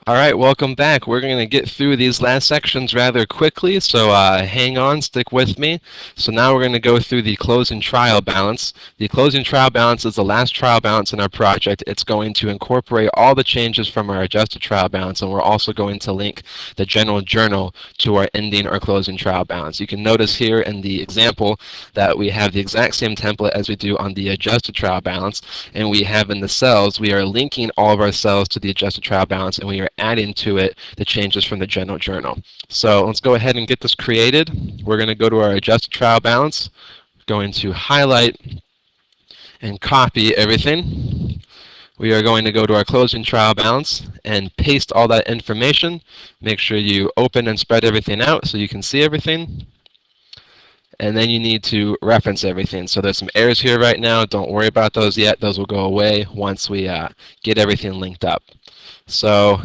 All right, welcome back. We're going to get through these last sections rather quickly, so hang on, stick with me. So now we're going to go through the closing trial balance. The closing trial balance is the last trial balance in our project. It's going to incorporate all the changes from our adjusted trial balance, and we're also going to link the general journal to our ending or closing trial balance. You can notice here in the example that we have the exact same template as we do on the adjusted trial balance, and we have in the cells, we are linking all of our cells to the adjusted trial balance, and we are adding to it the changes from the general journal. So let's go ahead and get this created. We're going to go to our adjusted trial balance, going to highlight and copy everything. We are going to go to our closing trial balance and paste all that information. Make sure you open and spread everything out so you can see everything. And then you need to reference everything. So there's some errors here right now. Don't worry about those yet. Those will go away once we get everything linked up. So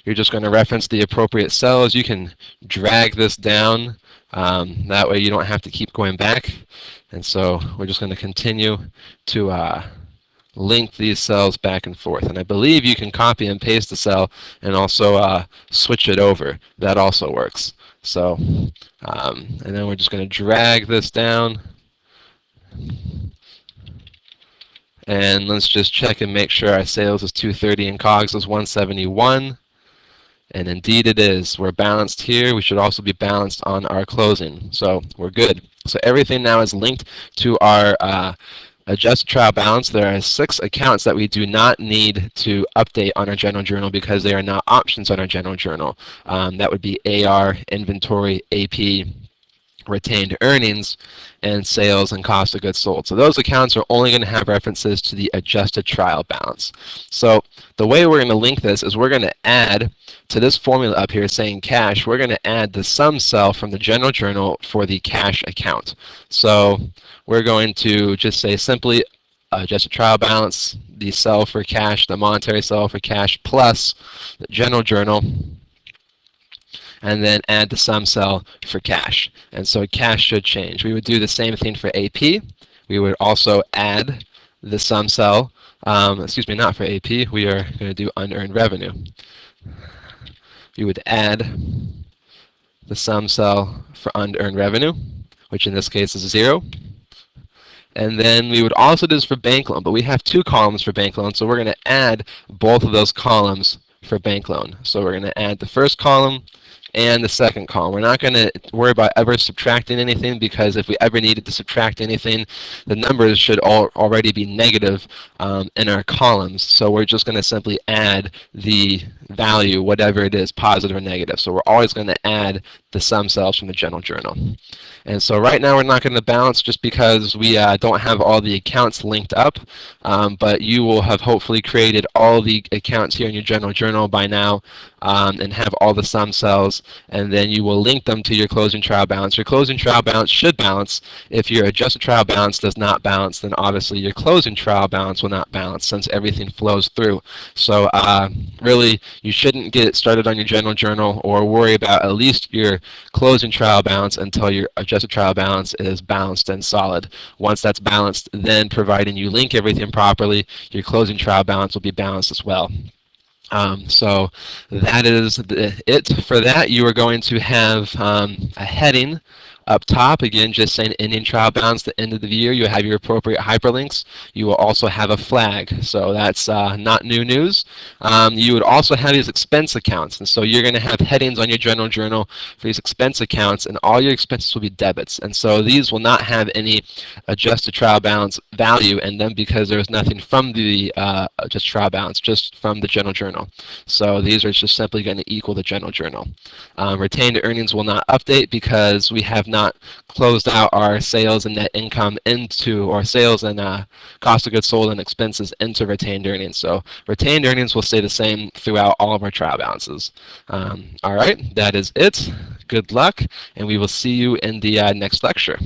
you're just going to reference the appropriate cells. You can drag this down. That way you don't have to keep going back. And so we're just going to continue to link these cells back and forth. And I believe you can copy and paste the cell and also switch it over. That also works. So, and then we're just going to drag this down. And let's just check and make sure our sales is 230 and COGS is 171. And indeed it is. We're balanced here. We should also be balanced on our closing. So we're good. So everything now is linked to our adjusted trial balance. There are 6 accounts that we do not need to update on our general journal because they are now options on our general journal. That would be AR, inventory, AP, retained earnings, and sales and cost of goods sold. So those accounts are only going to have references to the adjusted trial balance. So the way we're going to link this is we're going to add to this formula up here saying cash, we're going to add the sum cell from the general journal for the cash account. So we're going to just say simply adjusted trial balance, the cell for cash, the monetary cell for cash, plus the general journal, and then add the sum cell for cash. And so cash should change. We would do the same thing for AP. We would also add the sum cell, excuse me, not for AP, we are going to do unearned revenue. You would add the sum cell for unearned revenue, which in this case is 0. And then we would also do this for bank loan, but we have 2 columns for bank loan, so we're going to add both of those columns for bank loan. So we're going to add the first column and the second column. We're not going to worry about ever subtracting anything because if we ever needed to subtract anything, the numbers should already be negative in our columns. So we're just going to simply add the value, whatever it is, positive or negative. So we're always going to add the sum cells from the general journal. And so right now we're not going to balance just because we don't have all the accounts linked up, but you will have hopefully created all the accounts here in your general journal by now and have all the sum cells, and then you will link them to your closing trial balance. Your closing trial balance should balance. If your adjusted trial balance does not balance, then obviously your closing trial balance will not balance since everything flows through. So really, you shouldn't get started on your general journal or worry about at least your closing trial balance until your adjusted trial balance is balanced and solid. Once that's balanced, then providing you link everything properly, your closing trial balance will be balanced as well. So that is it for that. You are going to have a heading up top, again, just saying ending trial balance, the end of the year. You have your appropriate hyperlinks. You will also have a flag, so that's not new news. You would also have these expense accounts, and so you're going to have headings on your general journal for these expense accounts, and all your expenses will be debits. And so these will not have any adjusted trial balance value in them because there's nothing from the adjusted trial balance, just from the general journal. So these are just simply going to equal the general journal. Retained earnings will not update because we have not closed out our sales and net income into, or sales and cost of goods sold and expenses into retained earnings. So retained earnings will stay the same throughout all of our trial balances. All right, that is it. Good luck, and we will see you in the next lecture.